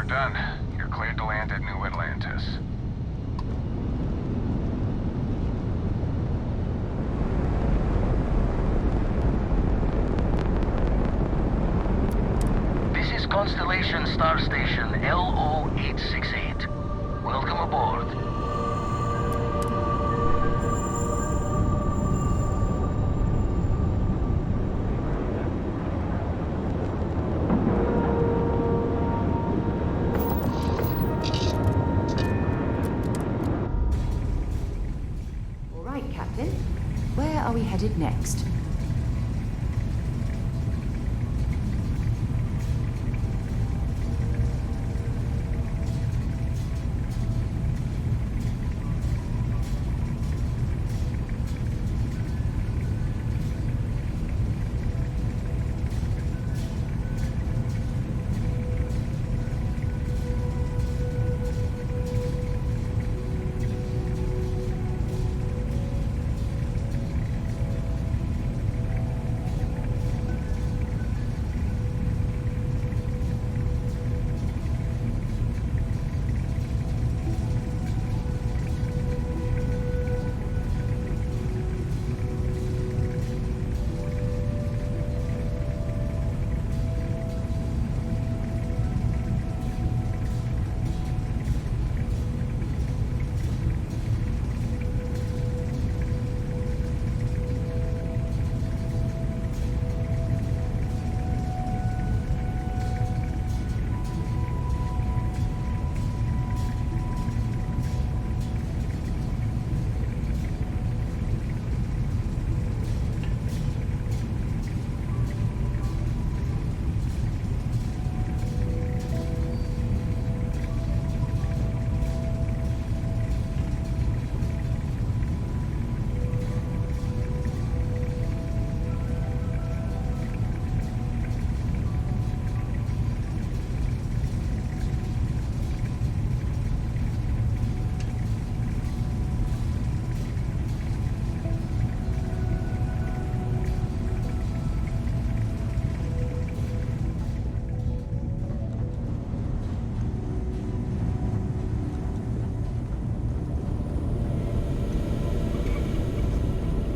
done. You're cleared to land at New Atlantis. This is Constellation Star Station LO-868. Welcome aboard. Captain. Where are we headed next?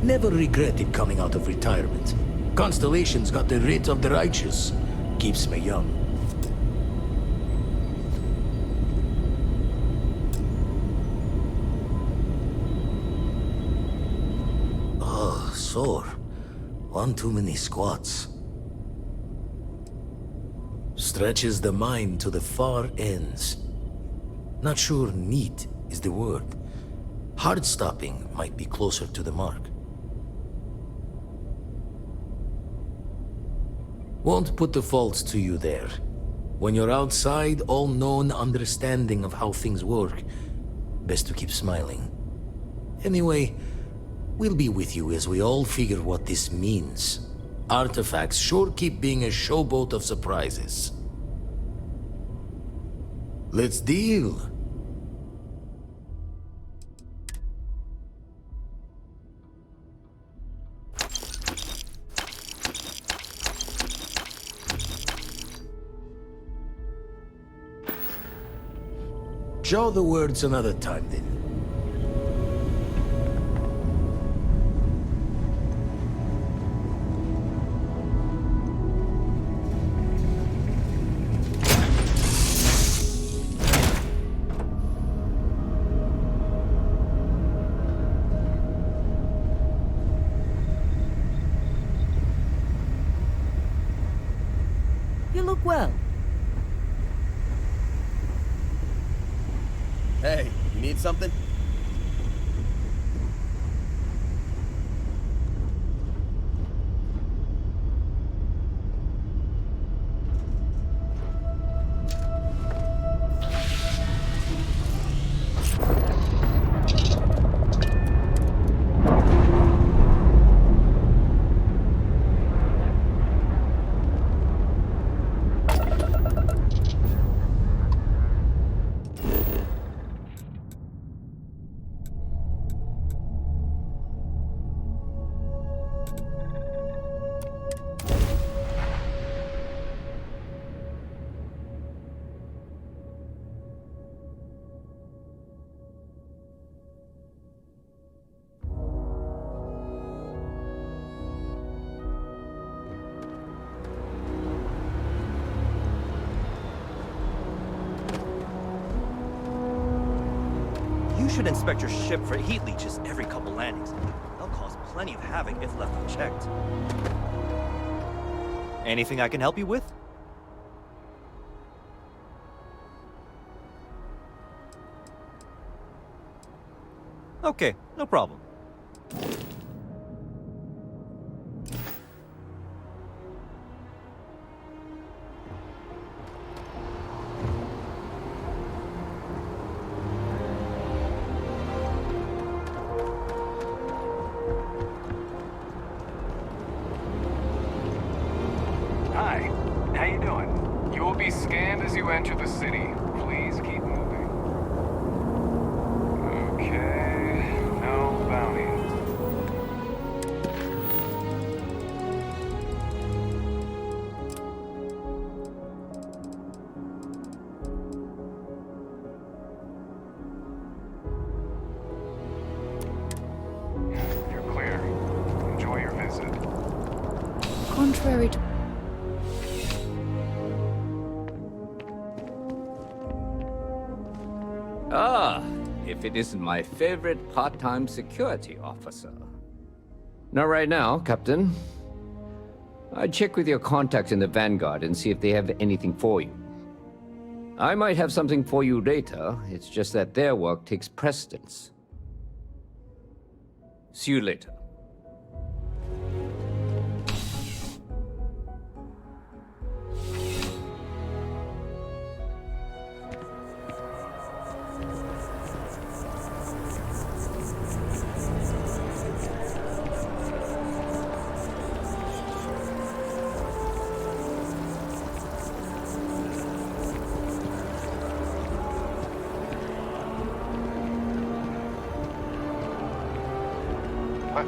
Never regretted coming out of retirement. Constellation's got the writ of the righteous. Keeps me young. Oh, sore. One too many squats. Stretches the mind to the far ends. Not sure neat is the word. Heart-stopping might be closer to the mark. Won't put the faults to you there. When you're outside all-known understanding of how things work, best to keep smiling. Anyway, we'll be with you as we all figure what this means. Artifacts sure keep being a showboat of surprises. Let's deal. Jaw the words another time, then. You look well. Hey, you need something? should inspect your ship for heat leeches every couple landings. They'll cause plenty of havoc if left unchecked. Anything I can help you with? Okay, no problem. Hi, how you doing? You will be scanned as you enter the city. Please keep moving. Okay, no bounty. You're clear. Enjoy your visit. Contrary to... Ah, if it isn't my favorite part-time security officer. Not right now, Captain. I'd check with your contacts in the Vanguard and see if they have anything for you. I might have something for you later, it's just that their work takes precedence. See you later. What?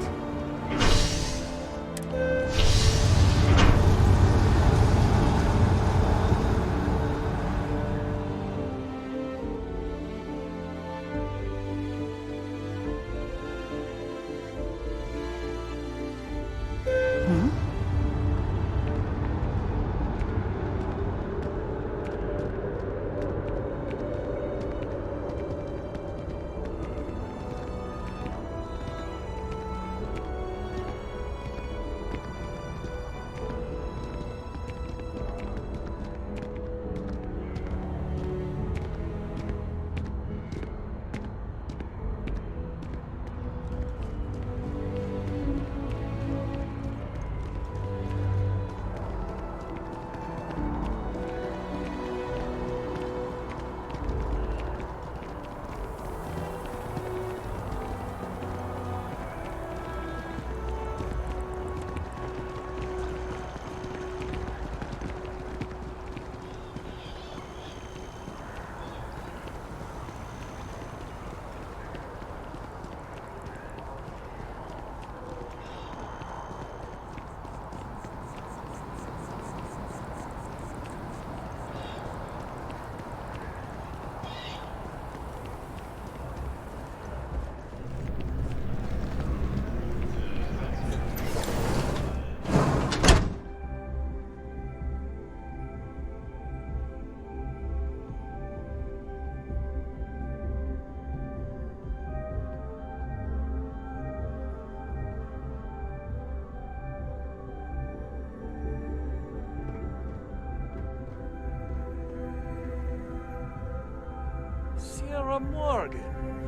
Sierra Morgan.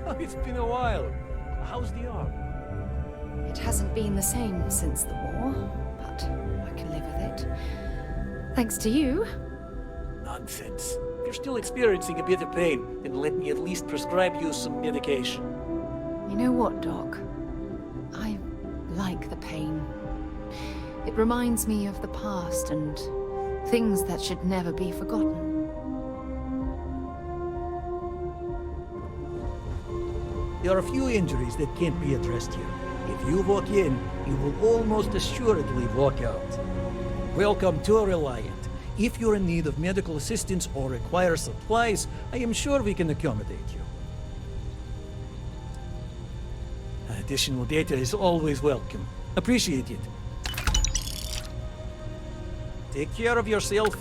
Oh, it's been a while. How's the arm? It hasn't been the same since the war, but I can live with it. Thanks to you. Nonsense. If you're still experiencing a bit of pain, then let me at least prescribe you some medication. You know what, Doc? I like the pain. It reminds me of the past and things that should never be forgotten. There are a few injuries that can't be addressed here. If you walk in, you will almost assuredly walk out. Welcome to Reliant. If you're in need of medical assistance or require supplies, I am sure we can accommodate you. Additional data is always welcome. Appreciate it. Take care of yourself.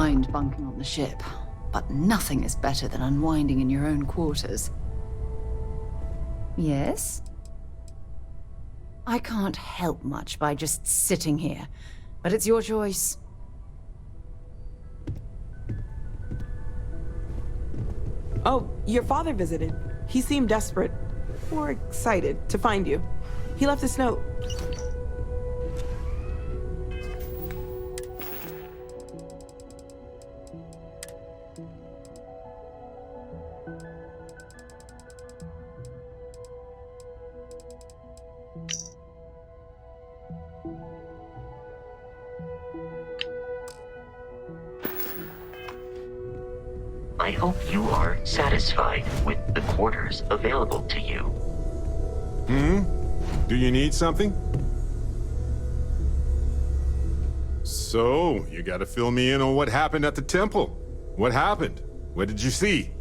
mind bunking on the ship, but nothing is better than unwinding in your own quarters. Yes? I can't help much by just sitting here, but it's your choice. Oh, your father visited. He seemed desperate, or excited, to find you. He left this note. I hope you are satisfied with the quarters available to you. Do you need something? So, you gotta fill me in on what happened at the temple. What happened? What did you see?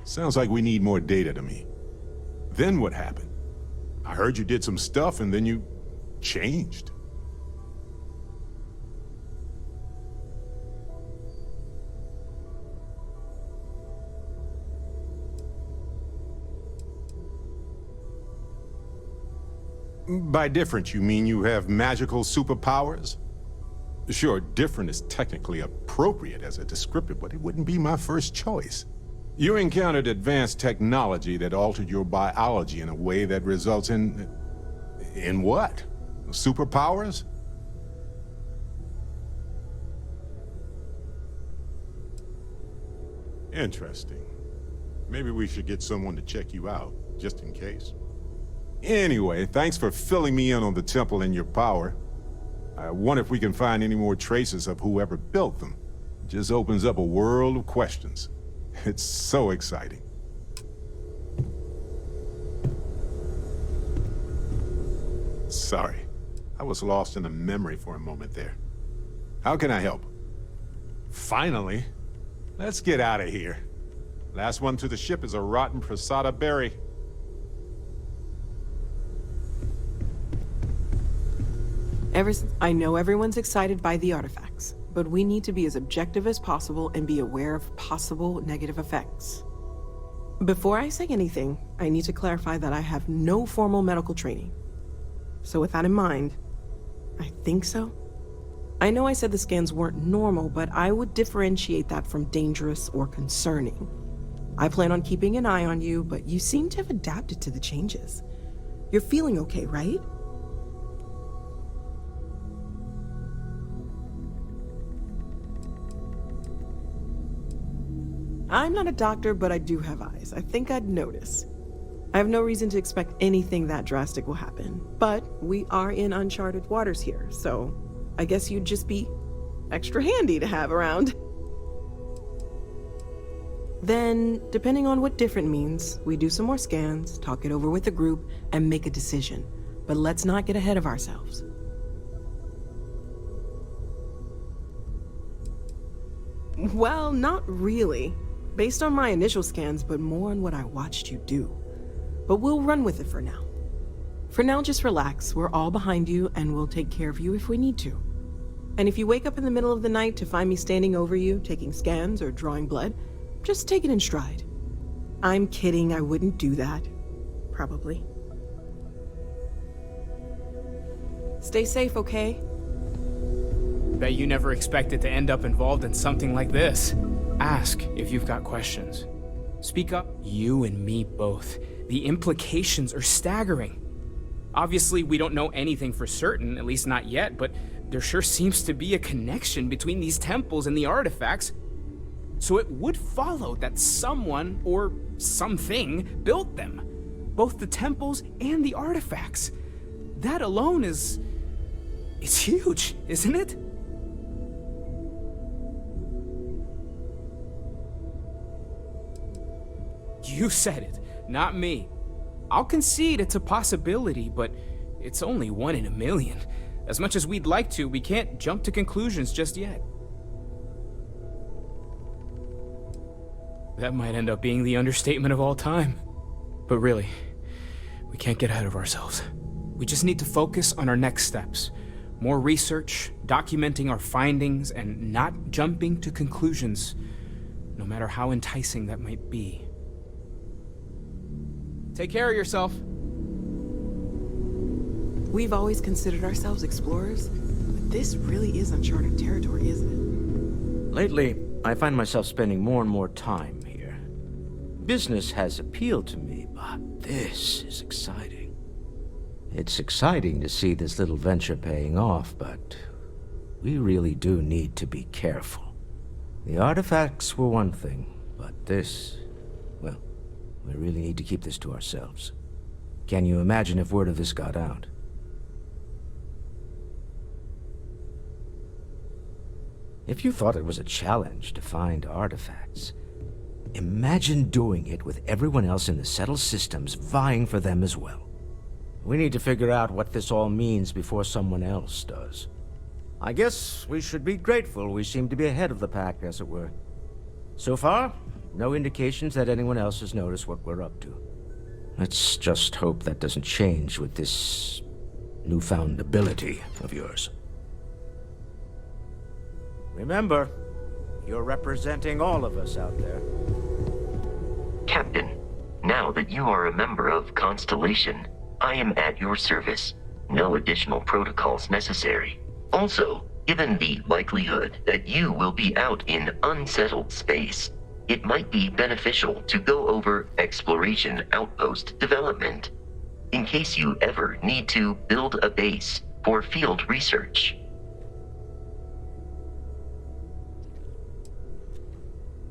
Sounds like we need more data to me. Then what happened? I heard you did some stuff and then you changed. By different, you mean you have magical superpowers? Sure, different is technically appropriate as a descriptor, but it wouldn't be my first choice. You encountered advanced technology that altered your biology in a way that results in... in what? Superpowers? Interesting. Maybe we should get someone to check you out, just in case. Anyway, thanks for filling me in on the temple and your power. I wonder if we can find any more traces of whoever built them. It just opens up a world of questions. It's so exciting. Sorry, I was lost in a memory for a moment there. How can I help? Finally. Let's get out of here. Last one to the ship is a rotten Prasada berry. I know everyone's excited by the artifacts, but we need to be as objective as possible and be aware of possible negative effects. Before I say anything, I need to clarify that I have no formal medical training. So with that in mind, I think so. I know I said the scans weren't normal, but I would differentiate that from dangerous or concerning. I plan on keeping an eye on you, but you seem to have adapted to the changes. You're feeling okay, right? I'm not a doctor, but I do have eyes. I think I'd notice. I have no reason to expect anything that drastic will happen, but we are in uncharted waters here, so I guess you'd just be extra handy to have around. Then, depending on what different means, we do some more scans, talk it over with the group, and make a decision. But let's not get ahead of ourselves. Well, not really. Based on my initial scans, but more on what I watched you do. But we'll run with it for now. For now, just relax. We're all behind you, and we'll take care of you if we need to. And if you wake up in the middle of the night to find me standing over you, taking scans or drawing blood, just take it in stride. I'm kidding, I wouldn't do that. Probably. Stay safe, okay? Bet you never expected to end up involved in something like this. Ask if you've got questions. Speak up, you and me both. The implications are staggering. Obviously, we don't know anything for certain, at least not yet, but there sure seems to be a connection between these temples and the artifacts. So it would follow that someone, or something, built them. Both the temples and the artifacts. That alone is huge, isn't it? You said it, not me. I'll concede it's a possibility, but it's only 1 in a million. As much as we'd like to, we can't jump to conclusions just yet. That might end up being the understatement of all time. But really, We can't get ahead of ourselves. We just need to focus on our next steps. More research, documenting our findings, and not jumping to conclusions, no matter how enticing that might be. Take care of yourself. We've always considered ourselves explorers, but this really is uncharted territory, isn't it? Lately, I find myself spending more and more time here. Business has appealed to me, but this is exciting. It's exciting to see this little venture paying off, but we really do need to be careful. The artifacts were one thing, but this, well, we really need to keep this to ourselves. Can you imagine if word of this got out? If you thought it was a challenge to find artifacts, imagine doing it with everyone else in the settled systems vying for them as well. We need to figure out what this all means before someone else does. I guess we should be grateful we seem to be ahead of the pack, as it were. So far, no indications that anyone else has noticed what we're up to. Let's just hope that doesn't change with this newfound ability of yours. Remember, you're representing all of us out there. Captain, now that you are a member of Constellation, I am at your service. No additional protocols necessary. Also, given the likelihood that you will be out in unsettled space, it might be beneficial to go over exploration outpost development, in case you ever need to build a base for field research.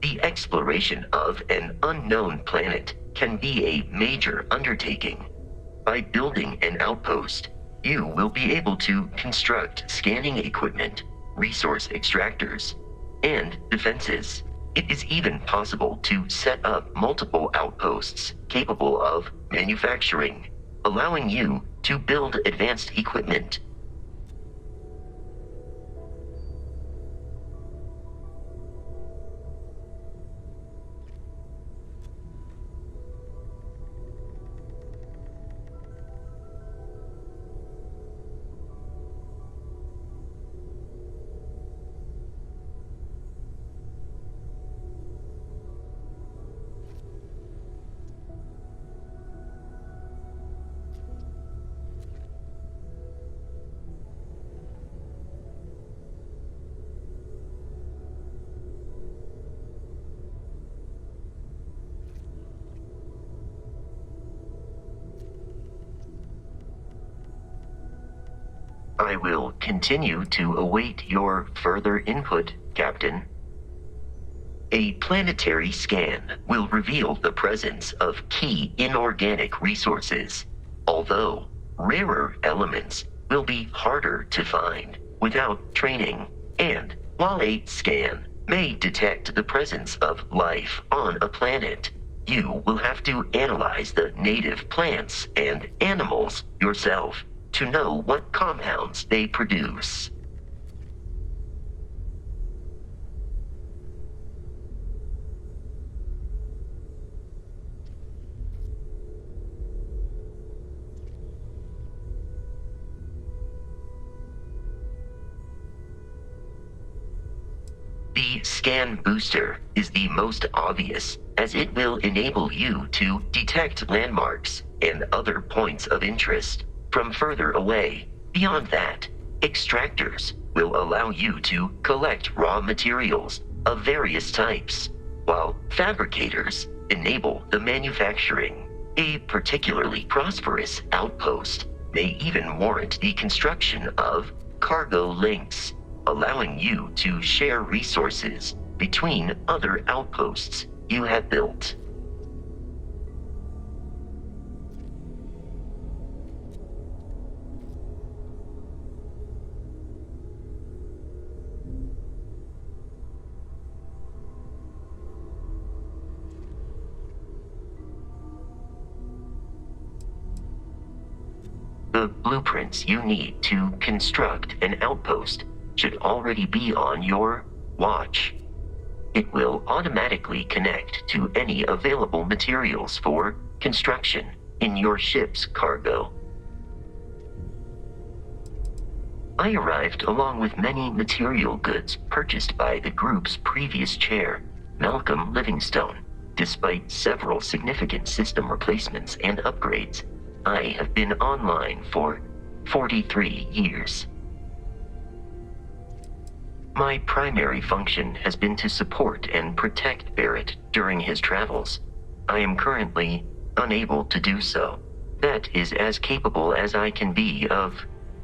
The exploration of an unknown planet can be a major undertaking. By building an outpost, you will be able to construct scanning equipment, resource extractors, and defenses. It is even possible to set up multiple outposts capable of manufacturing, allowing you to build advanced equipment. I will continue to await your further input, Captain. A planetary scan will reveal the presence of key inorganic resources, although rarer elements will be harder to find without training. And while a scan may detect the presence of life on a planet, you will have to analyze the native plants and animals yourself to know what compounds they produce. The scan booster is the most obvious, as it will enable you to detect landmarks and other points of interest from further away. Beyond that, extractors will allow you to collect raw materials of various types, while fabricators enable the manufacturing. A particularly prosperous outpost may even warrant the construction of cargo links, allowing you to share resources between other outposts you have built. The blueprints you need to construct an outpost should already be on your watch. It will automatically connect to any available materials for construction, in your ship's cargo. I arrived along with many material goods purchased by the group's previous chair, Malcolm Livingstone. Despite several significant system replacements and upgrades, I have been online for 43 years. My primary function has been to support and protect Barrett during his travels. I am currently unable to do so. That is as capable as I can be of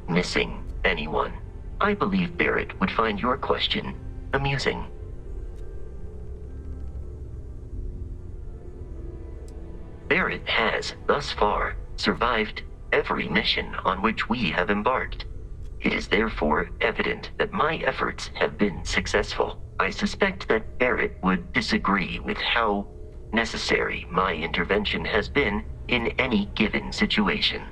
missing anyone. I believe Barrett would find your question amusing. Barrett has, thus far, survived every mission on which we have embarked. It is therefore evident that my efforts have been successful. I suspect that Barrett would disagree with how necessary my intervention has been in any given situation.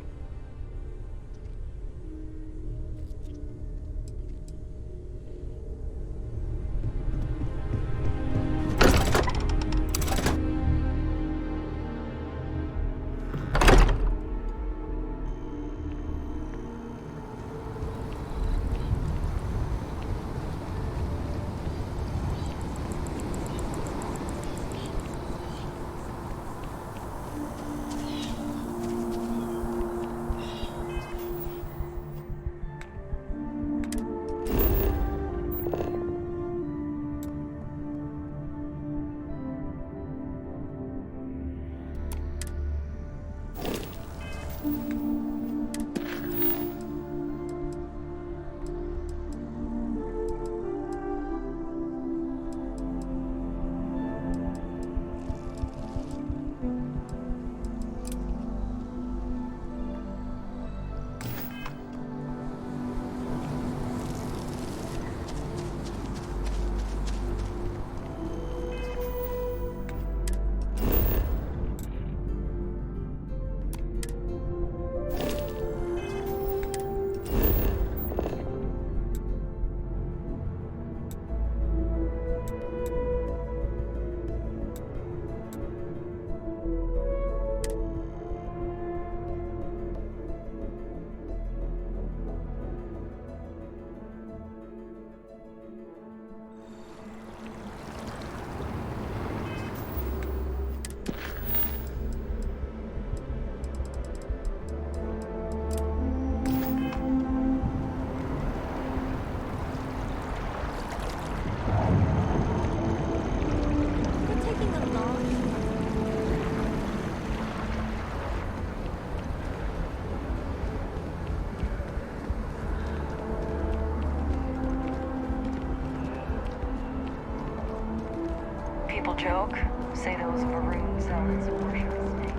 People joke, say there was a maroon zone as a worship snake.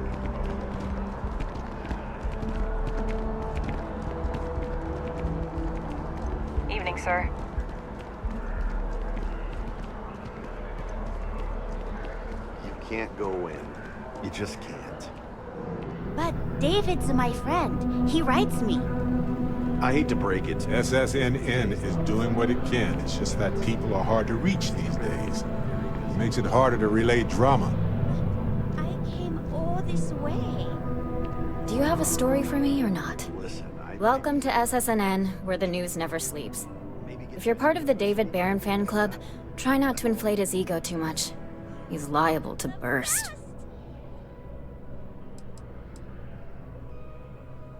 Evening, sir. You can't go in. You just can't. But David's my friend. He writes me. I hate to break it. SSNN is doing what it can. It's just that people are hard to reach these days. It makes it harder to relay drama. I came all this way. Do you have a story for me or not? Listen, Welcome to SSNN, where the news never sleeps. If you're part of the David Barron fan club, try not to inflate his ego too much. He's liable to burst.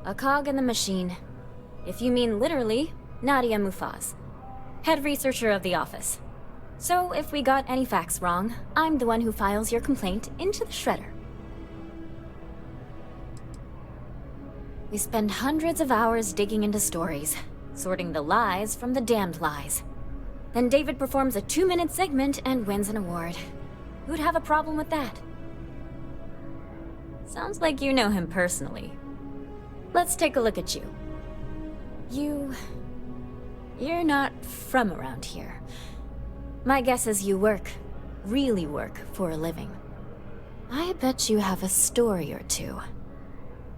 A cog in the machine. If you mean literally, Nadia Mufaz, head researcher of the office. So if we got any facts wrong, I'm the one who files your complaint into the shredder. We spend hundreds of hours digging into stories, sorting the lies from the damned lies. Then David performs a 2-minute segment and wins an award. Who'd have a problem with that? Sounds like you know him personally. Let's take a look at you. You're not from around here. My guess is you work, really work, for a living. I bet you have a story or two.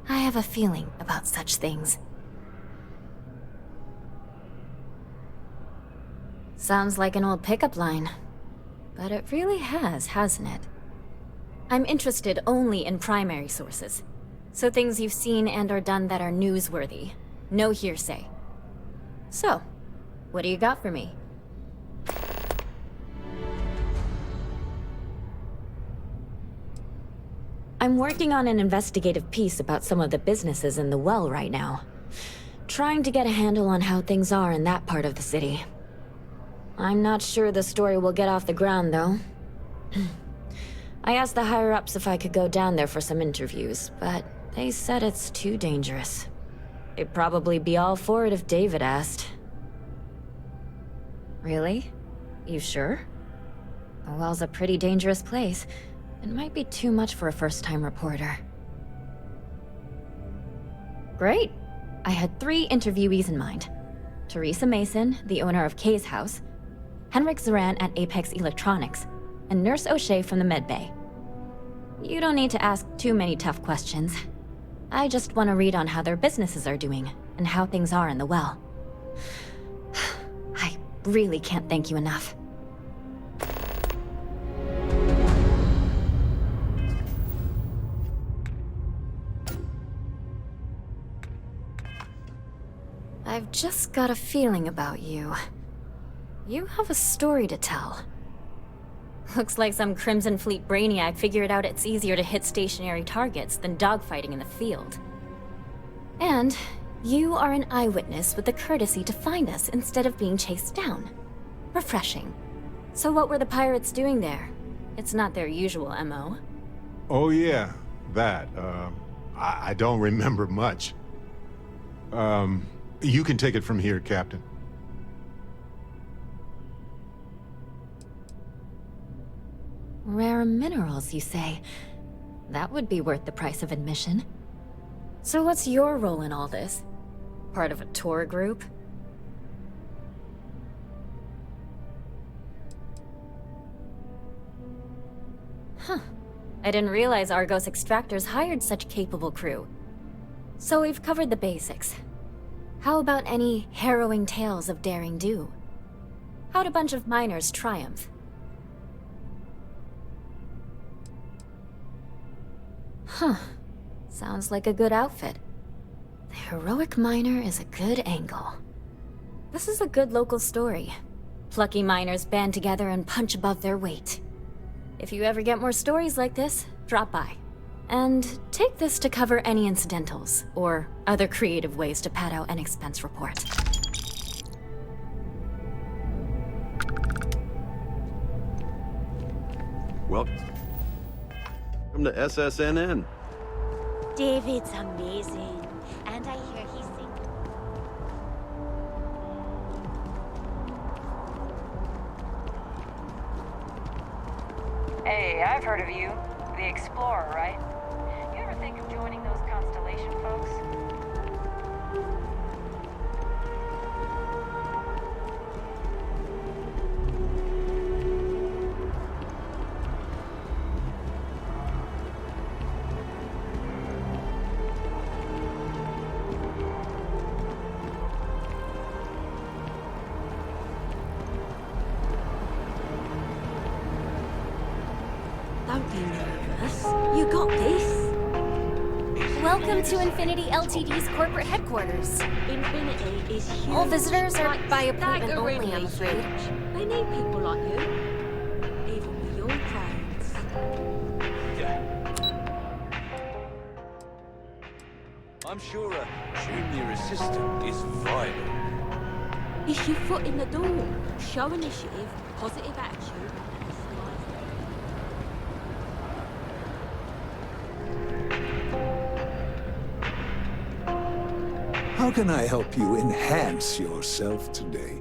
I have a feeling about such things. Sounds like an old pickup line. But it really has, hasn't it? I'm interested only in primary sources. So things you've seen and or done that are newsworthy. No hearsay. So, what do you got for me? I'm working on an investigative piece about some of the businesses in the well right now. Trying to get a handle on how things are in that part of the city. I'm not sure the story will get off the ground, though. I asked the higher-ups if I could go down there for some interviews, but they said it's too dangerous. They'd probably be all for it if David asked. Really? You sure? The well's a pretty dangerous place. It might be too much for a first-time reporter. Great! I had 3 interviewees in mind. Teresa Mason, the owner of Kay's house, Henrik Zaran at Apex Electronics, and Nurse O'Shea from the medbay. You don't need to ask too many tough questions. I just want to read on how their businesses are doing, and how things are in the well. I really can't thank you enough. I've just got a feeling about you. You have a story to tell. Looks like some Crimson Fleet brainiac figured out it's easier to hit stationary targets than dogfighting in the field. And you are an eyewitness with the courtesy to find us instead of being chased down. Refreshing. So what were the pirates doing there? It's not their usual MO. Oh yeah, that. I don't remember much. You can take it from here, Captain. Rare minerals, you say? That would be worth the price of admission. So what's your role in all this? Part of a tour group? Huh. I didn't realize Argos Extractors hired such capable crew. So we've covered the basics. How about any harrowing tales of daring do? How'd a bunch of miners triumph? Huh. Sounds like a good outfit. The heroic miner is a good angle. This is a good local story. Plucky miners band together and punch above their weight. If you ever get more stories like this, drop by. And take this to cover any incidentals, or other creative ways to pad out an expense report. Welcome to SSNN. David's amazing. And I hear he sings. Hey, I've heard of you. The Explorer, right? You ever think of joining those Constellation folks? Don't be nervous. You got this. Welcome to Infinity Ltd's corporate headquarters. Infinity is huge. All visitors are Like by appointment staggeringly only, I'm afraid. huge. They need people like you. Even with your crowds. I'm sure a junior assistant is vital. It's your foot in the door. Show initiative, positive attitude. How can I help you enhance yourself today?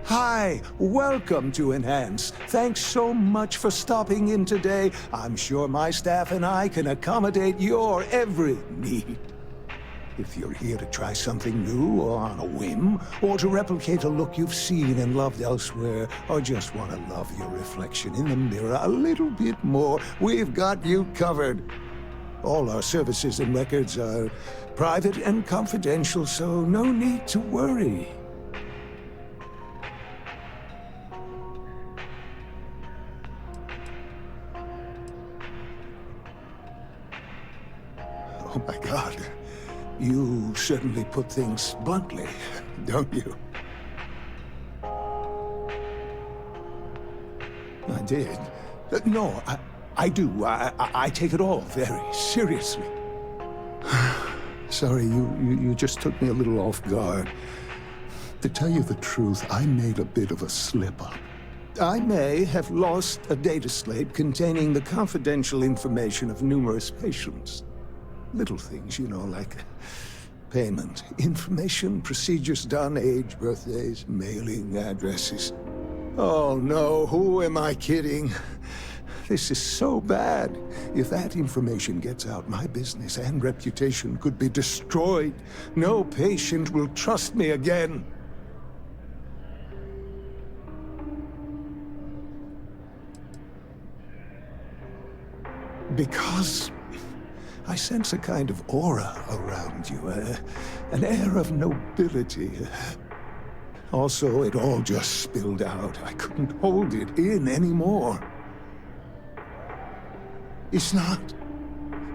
Hi, welcome to Enhance. Thanks so much for stopping in today. I'm sure my staff and I can accommodate your every need. If you're here to try something new or on a whim, or to replicate a look you've seen and loved elsewhere, or just want to love your reflection in the mirror a little bit more, we've got you covered. All our services and records are private and confidential, so no need to worry. Oh my You certainly put things bluntly, don't you? I did. No, I do. I take it all very seriously. Sorry, you just took me a little off guard. To tell you the truth, I made a bit of a slip-up. I may have lost a data slate containing the confidential information of numerous patients. Little things, you know, like payment, information, procedures done, age, birthdays, mailing addresses. Oh no, who am I kidding? This is so bad. If that information gets out, my business and reputation could be destroyed. No patient will trust me again. Because I sense a kind of aura around you, an air of nobility. Also, it all just spilled out. I couldn't hold it in anymore. It's not.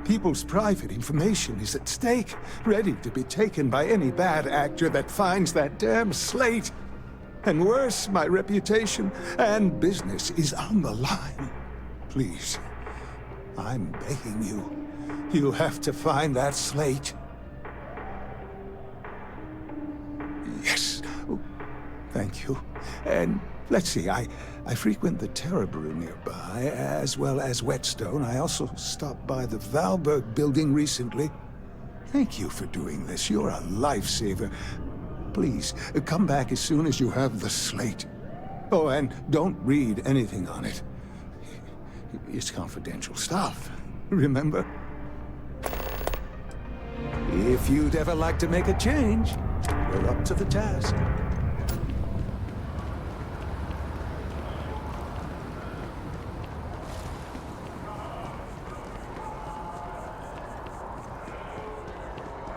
People's private information is at stake, ready to be taken by any bad actor that finds that damn slate. And worse, my reputation and business is on the line. Please, I'm begging you. You have to find that slate. Yes. Oh, thank you. And let's see, I frequent the Terra Brew nearby, as well as Whetstone. I also stopped by the Valberg building recently. Thank you for doing this. You're a lifesaver. Please, come back as soon as you have the slate. Oh, and don't read anything on it. It's confidential stuff, remember? If you'd ever like to make a change, you're up to the task.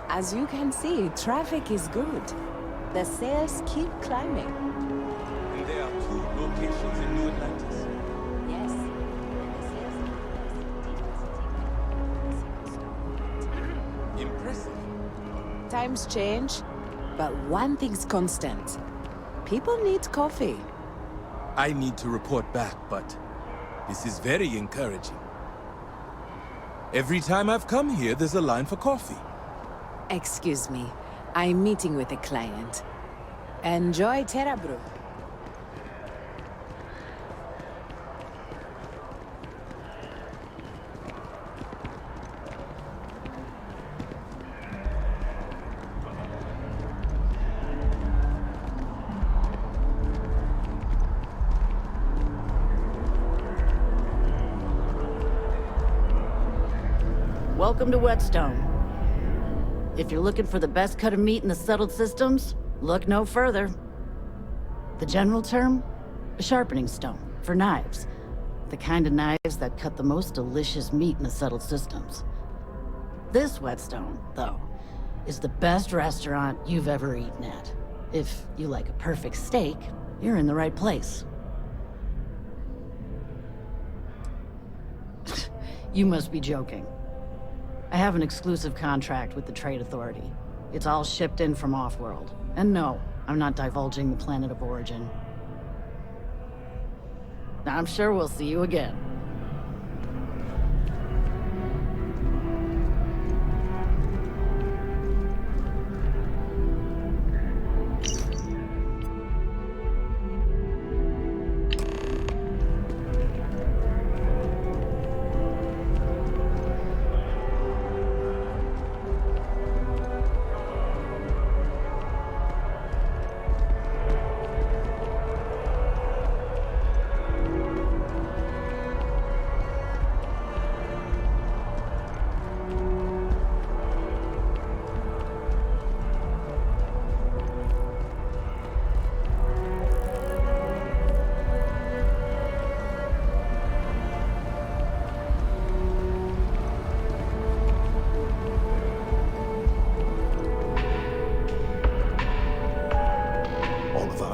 As you can see, traffic is good. The sales keep climbing. And there are 2 locations in New Atlantis. Yes. Impressive. Times change, but one thing's constant. People need coffee. I need to report back, but this is very encouraging. Every time I've come here, there's a line for coffee. Excuse me, I'm meeting with a client. Enjoy Terra Brew. Welcome to Whetstone. If you're looking for the best cut of meat in the settled systems, look no further. The general term? A sharpening stone, for knives. The kind of knives that cut the most delicious meat in the settled systems. This Whetstone, though, is the best restaurant you've ever eaten at. If you like a perfect steak, you're in the right place. You must be joking. I have an exclusive contract with the Trade Authority. It's all shipped in from off-world. And no, I'm not divulging the planet of origin. I'm sure we'll see you again.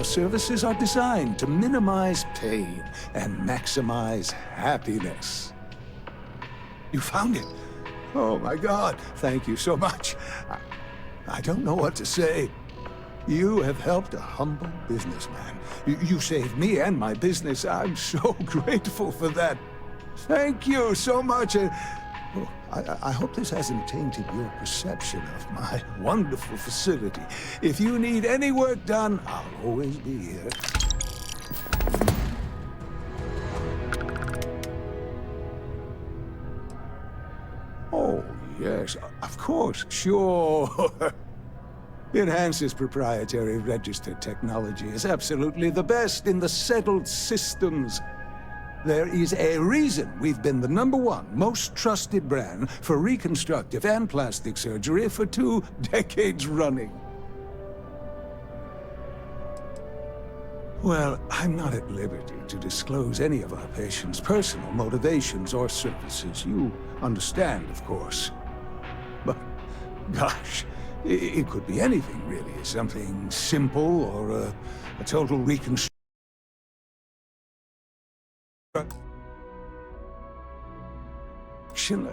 Services are designed to minimize pain and maximize happiness. You found it? Oh my God, thank you so much. I don't know what to say. You have helped a humble businessman. You saved me and my business. I'm so grateful for that. Thank you so much. I hope this hasn't tainted your perception of my wonderful facility. If you need any work done, I'll always be here. Oh, yes, of course, sure. Enhance's proprietary registered technology is absolutely the best in the settled systems. There is a reason we've been the #1 most trusted brand for reconstructive and plastic surgery for 2 decades running. Well, I'm not at liberty to disclose any of our patients' personal motivations or services. You understand, of course. But, gosh, it could be anything, really. Something simple or a total reconstruction.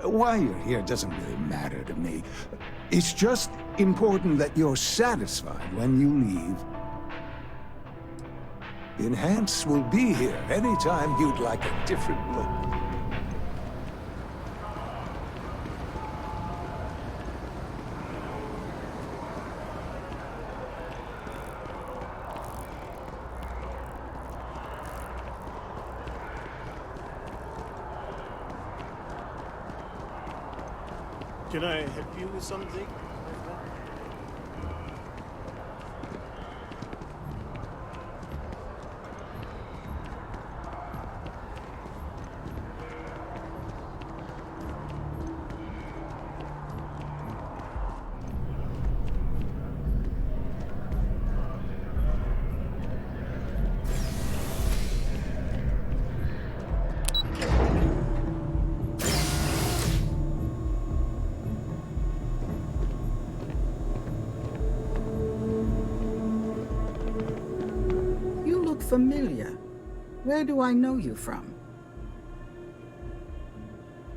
Why you're here doesn't really matter to me. It's just important that you're satisfied when you leave. Enhance will be here anytime you'd like a different look. Can I help you with something? Familiar. Where do I know you from?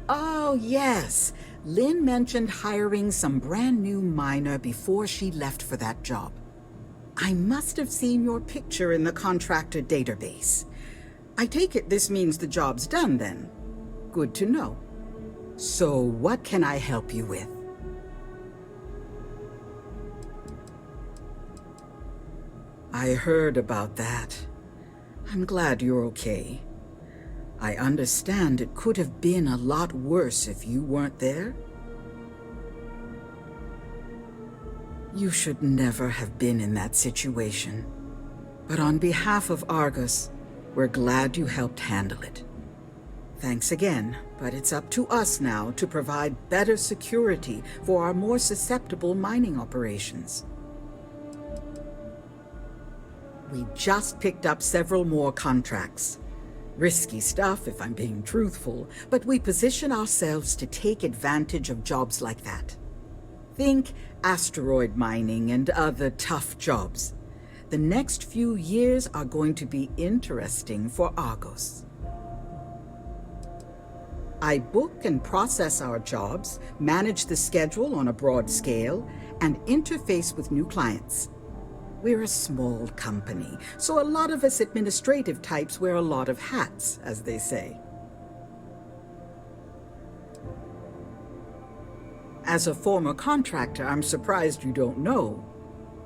Oh, yes. Lynn mentioned hiring some brand new miner before she left for that job. I must have seen your picture in the contractor database. I take it this means the job's done then. Good to know. So what can I help you with? I heard about that. I'm glad you're okay. I understand it could have been a lot worse if you weren't there. You should never have been in that situation. But on behalf of Argus, we're glad you helped handle it. Thanks again, but it's up to us now to provide better security for our more susceptible mining operations. We just picked up several more contracts. Risky stuff, if I'm being truthful, but we position ourselves to take advantage of jobs like that. Think asteroid mining and other tough jobs. The next few years are going to be interesting for Argos. I book and process our jobs, manage the schedule on a broad scale, and interface with new clients. We're a small company, so a lot of us administrative types wear a lot of hats, as they say. As a former contractor, I'm surprised you don't know.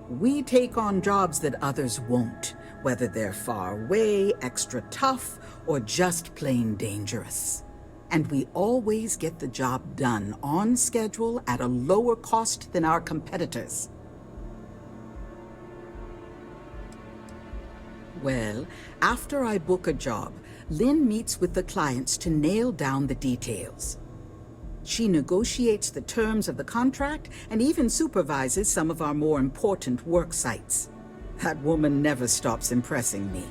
We take on jobs that others won't, whether they're far away, extra tough, or just plain dangerous. And we always get the job done on schedule at a lower cost than our competitors. Well, after I book a job, Lynn meets with the clients to nail down the details. She negotiates the terms of the contract and even supervises some of our more important work sites. That woman never stops impressing me.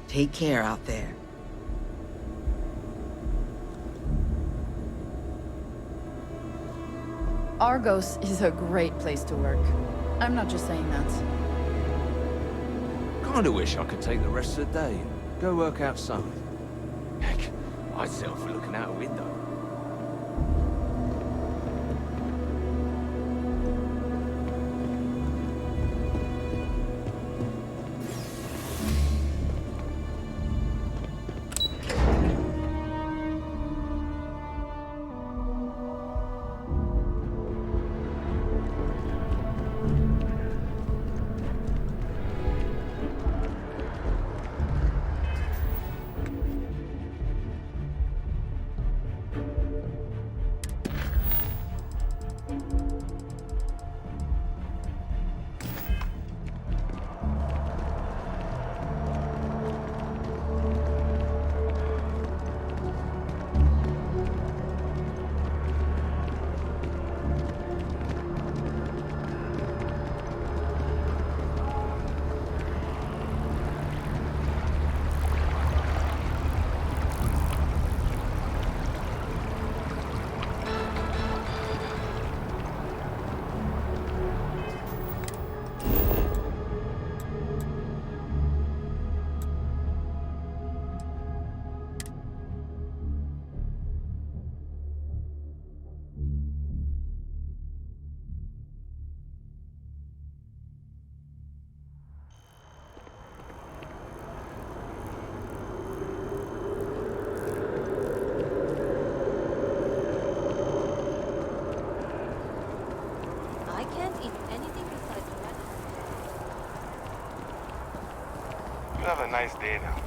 Take care out there. Argos is a great place to work. I'm not just saying that. Kinda wish I could take the rest of the day and go work outside. Heck, I'd settle for looking out a window. You have a nice day now.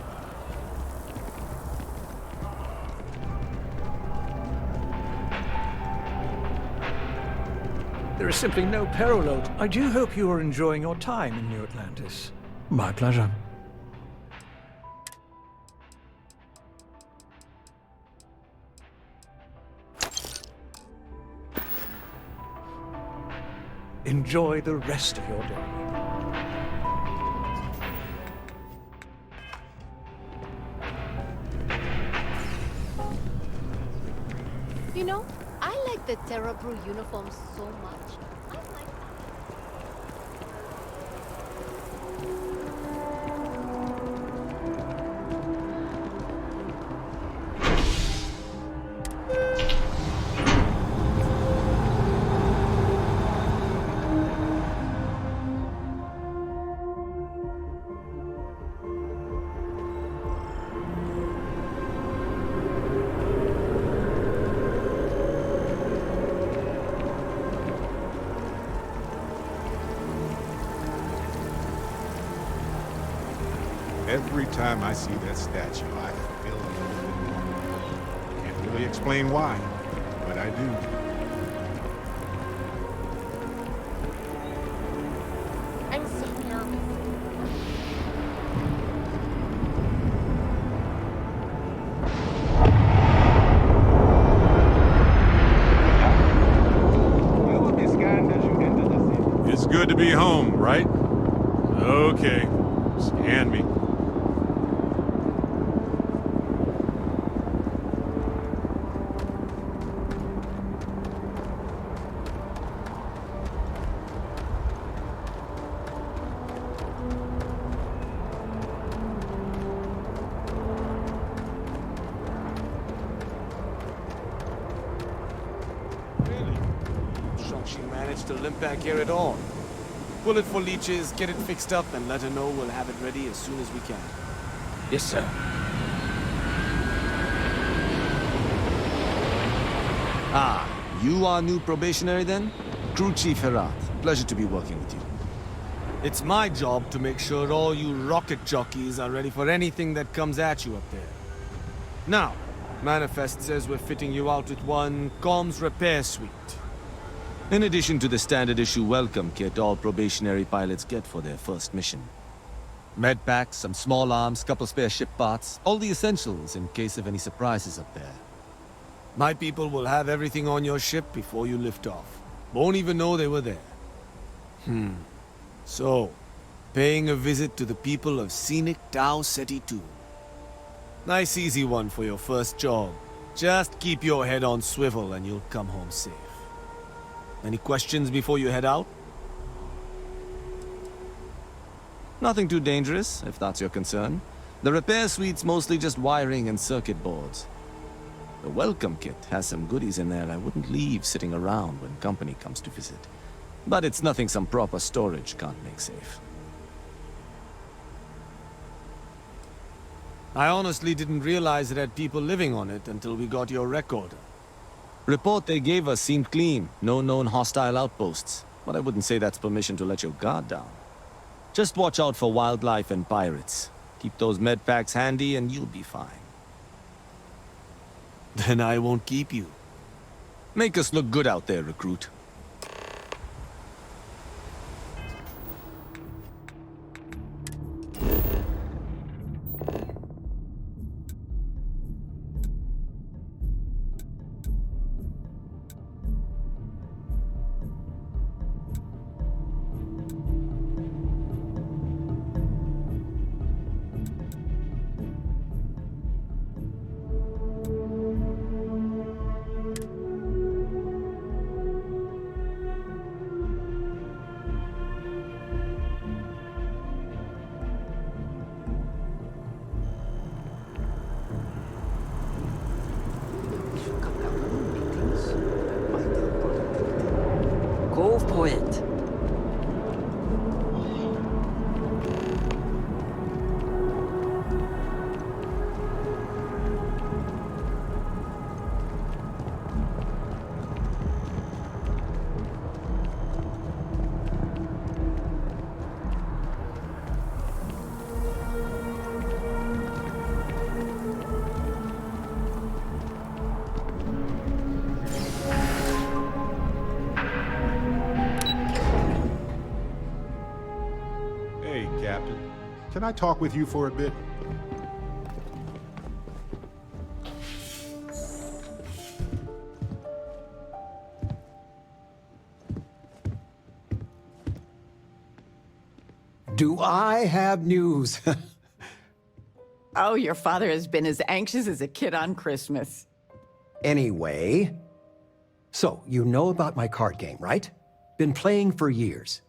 There is simply no parallel. I do hope you are enjoying your time in New Atlantis. My pleasure. Enjoy the rest of your day. You know, I like the Terra Brew uniforms so much. I might... Every time I see that statue, I feel it. Can't really explain why, but I do. I'm so nervous. You will be scanned as you enter the city. It's good to be home, right? Okay. Scan me. Shocked she managed to limp back here at all. Pull it for leeches, get it fixed up, and let her know we'll have it ready as soon as we can. Yes, sir. Ah, you are new probationary then? Crew Chief Herat. Pleasure to be working with you. It's my job to make sure all you rocket jockeys are ready for anything that comes at you up there. Now, Manifest says we're fitting you out with one comms repair suite. In addition to the standard issue welcome kit all probationary pilots get for their first mission. Med packs, some small arms, couple spare ship parts, all the essentials in case of any surprises up there. My people will have everything on your ship before you lift off. Won't even know they were there. So, paying a visit to the people of scenic Tau Ceti 2. Nice easy one for your first job. Just keep your head on swivel and you'll come home safe. Any questions before you head out? Nothing too dangerous, if that's your concern. The repair suite's mostly just wiring and circuit boards. The welcome kit has some goodies in there I wouldn't leave sitting around when company comes to visit. But it's nothing some proper storage can't make safe. I honestly didn't realize it had people living on it until we got your recorder. Report they gave us seemed clean, no known hostile outposts, but I wouldn't say that's permission to let your guard down. Just watch out for wildlife and pirates. Keep those med packs handy and you'll be fine. Then I won't keep you. Make us look good out there, recruit. Go for it. Captain. Can I talk with you for a bit? Do I have news? Oh, your father has been as anxious as a kid on Christmas. Anyway, so you know about my card game, right? Been playing for years.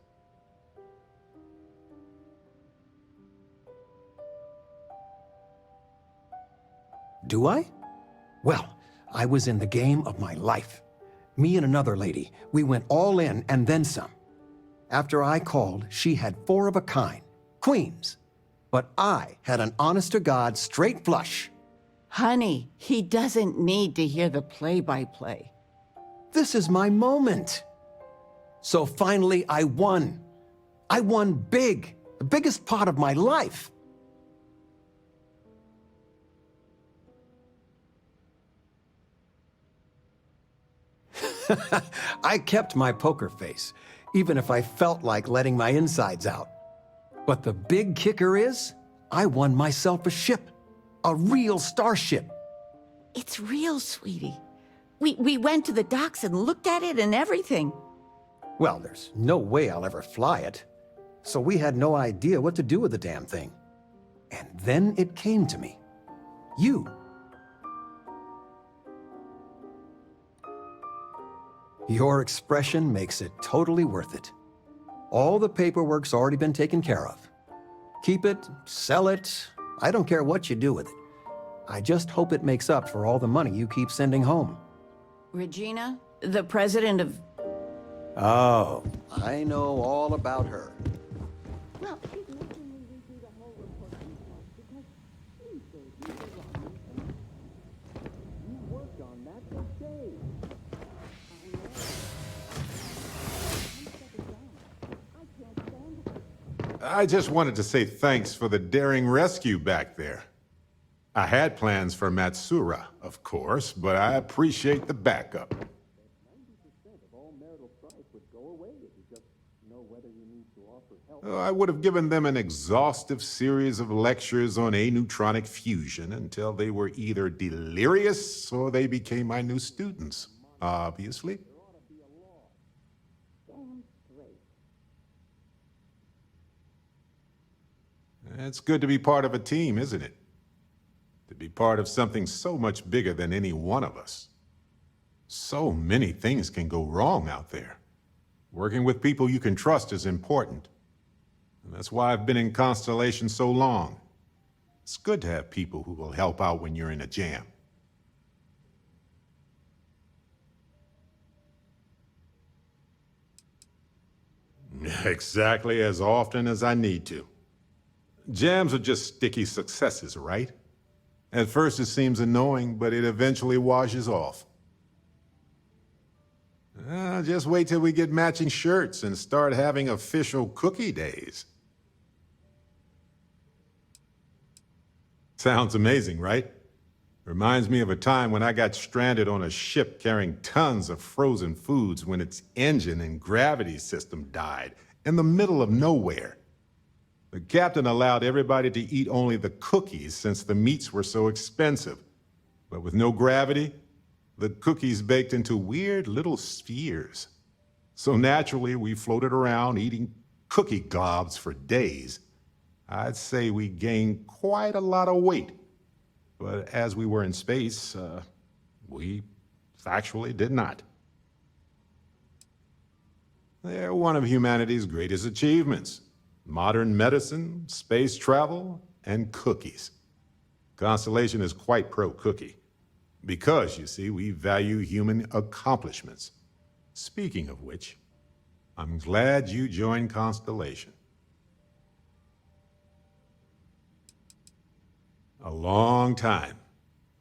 Do I? Well, I was in the game of my life. Me and another lady, we went all in and then some. After I called, she had 4 of a kind, queens. But I had an honest-to-God straight flush. Honey, he doesn't need to hear the play-by-play. This is my moment. So finally, I won. I won big, the biggest pot of my life. I kept my poker face, even if I felt like letting my insides out. But the big kicker is, I won myself a ship. A real starship. It's real, sweetie. We went to the docks and looked at it and everything. Well, there's no way I'll ever fly it. So we had no idea what to do with the damn thing. And then it came to me. You. Your expression makes it totally worth it. All the paperwork's already been taken care of. Keep it, sell it, I don't care what you do with it. I just hope it makes up for all the money you keep sending home. Regina, the president of... Oh, I know all about her. Well, she's making me redo the whole report because she said You worked on that for days. I just wanted to say thanks for the daring rescue back there. I had plans for Matsura, of course, but I appreciate the backup. I would have given them an exhaustive series of lectures on aneutronic fusion until they were either delirious or they became my new students, obviously. It's good to be part of a team, isn't it? To be part of something so much bigger than any one of us. So many things can go wrong out there. Working with people you can trust is important. And that's why I've been in Constellation so long. It's good to have people who will help out when you're in a jam. Exactly as often as I need to. Jams are just sticky successes, right? At first it seems annoying, but it eventually washes off. Just wait till we get matching shirts and start having official cookie days. Sounds amazing, right? Reminds me of a time when I got stranded on a ship carrying tons of frozen foods when its engine and gravity system died in the middle of nowhere. The captain allowed everybody to eat only the cookies since the meats were so expensive. But with no gravity, the cookies baked into weird little spheres. So naturally, we floated around eating cookie globs for days. I'd say we gained quite a lot of weight. But as we were in space, we factually did not. They're one of humanity's greatest achievements. Modern medicine, space travel, and cookies. Constellation is quite pro-cookie. Because, you see, we value human accomplishments. Speaking of which, I'm glad you joined Constellation. A long time.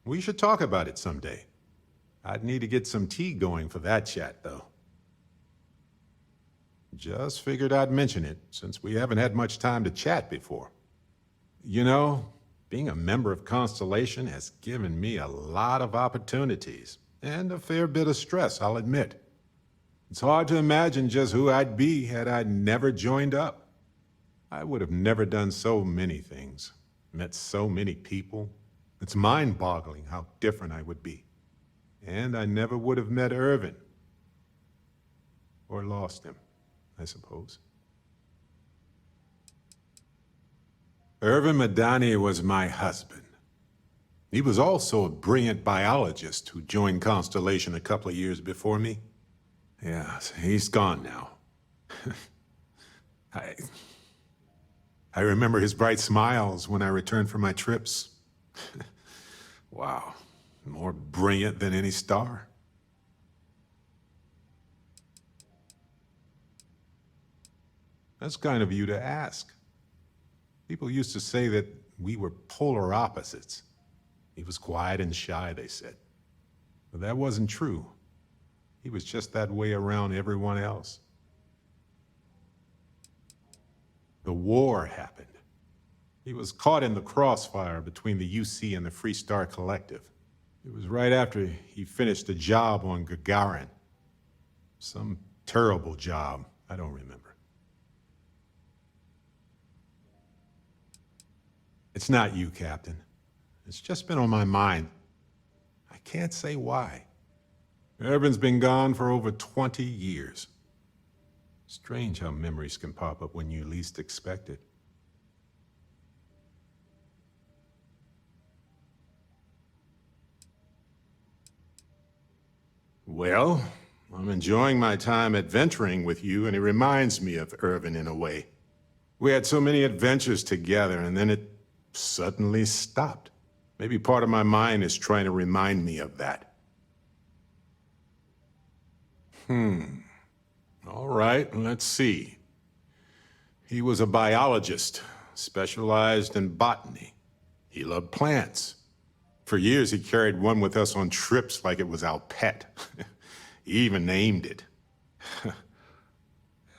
We should talk about it someday. I'd need to get some tea going for that chat, though. Just figured I'd mention it, since we haven't had much time to chat before. You know, being a member of Constellation has given me a lot of opportunities, and a fair bit of stress, I'll admit. It's hard to imagine just who I'd be had I never joined up. I would have never done so many things, met so many people. It's mind-boggling how different I would be. And I never would have met Irvin. Or lost him, I suppose. Irvin Madani was my husband. He was also a brilliant biologist who joined Constellation a couple of years before me. Yeah, he's gone now. I remember his bright smiles when I returned from my trips. Wow, more brilliant than any star. That's kind of you to ask. People used to say that we were polar opposites. He was quiet and shy, they said. But that wasn't true. He was just that way around everyone else. The war happened. He was caught in the crossfire between the UC and the Free Star Collective. It was right after he finished a job on Gagarin. Some terrible job, I don't remember. It's not you, Captain. It's just been on my mind. I can't say why. Irvin's been gone for over 20 years. Strange how memories can pop up when you least expect it. Well, I'm enjoying my time adventuring with you, and it reminds me of Irvin in a way. We had so many adventures together, and then it suddenly stopped. Maybe part of my mind is trying to remind me of that. All right, let's see. He was a biologist, specialized in botany. He loved plants. For years, he carried one with us on trips like it was our pet. He even named it.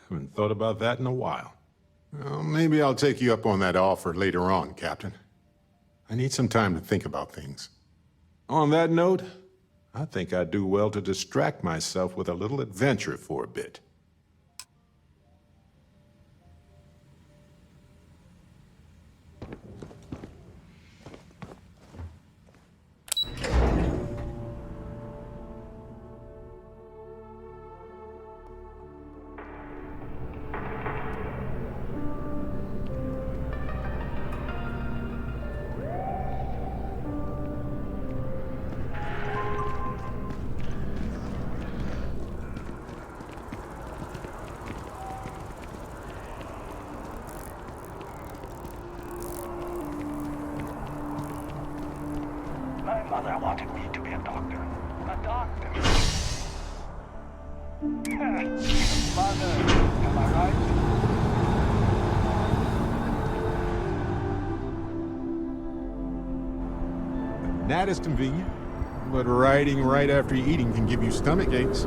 Haven't thought about that in a while. Well, maybe I'll take you up on that offer later on, Captain. I need some time to think about things. On that note, I think I'd do well to distract myself with a little adventure for a bit. My mother wanted me to be a doctor. A doctor. Mother, am I right? That is convenient, but riding right after eating can give you stomach aches.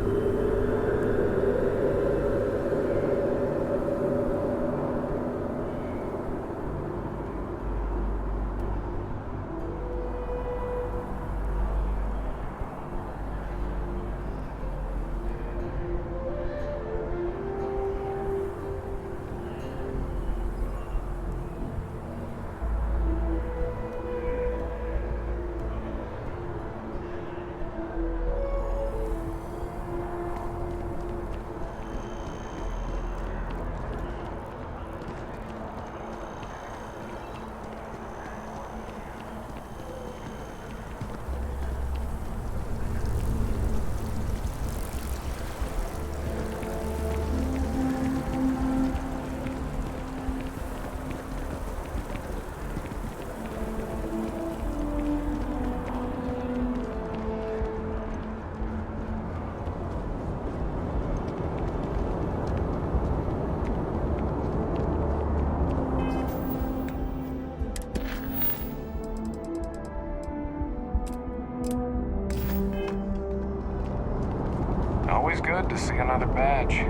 Always good to see another badge.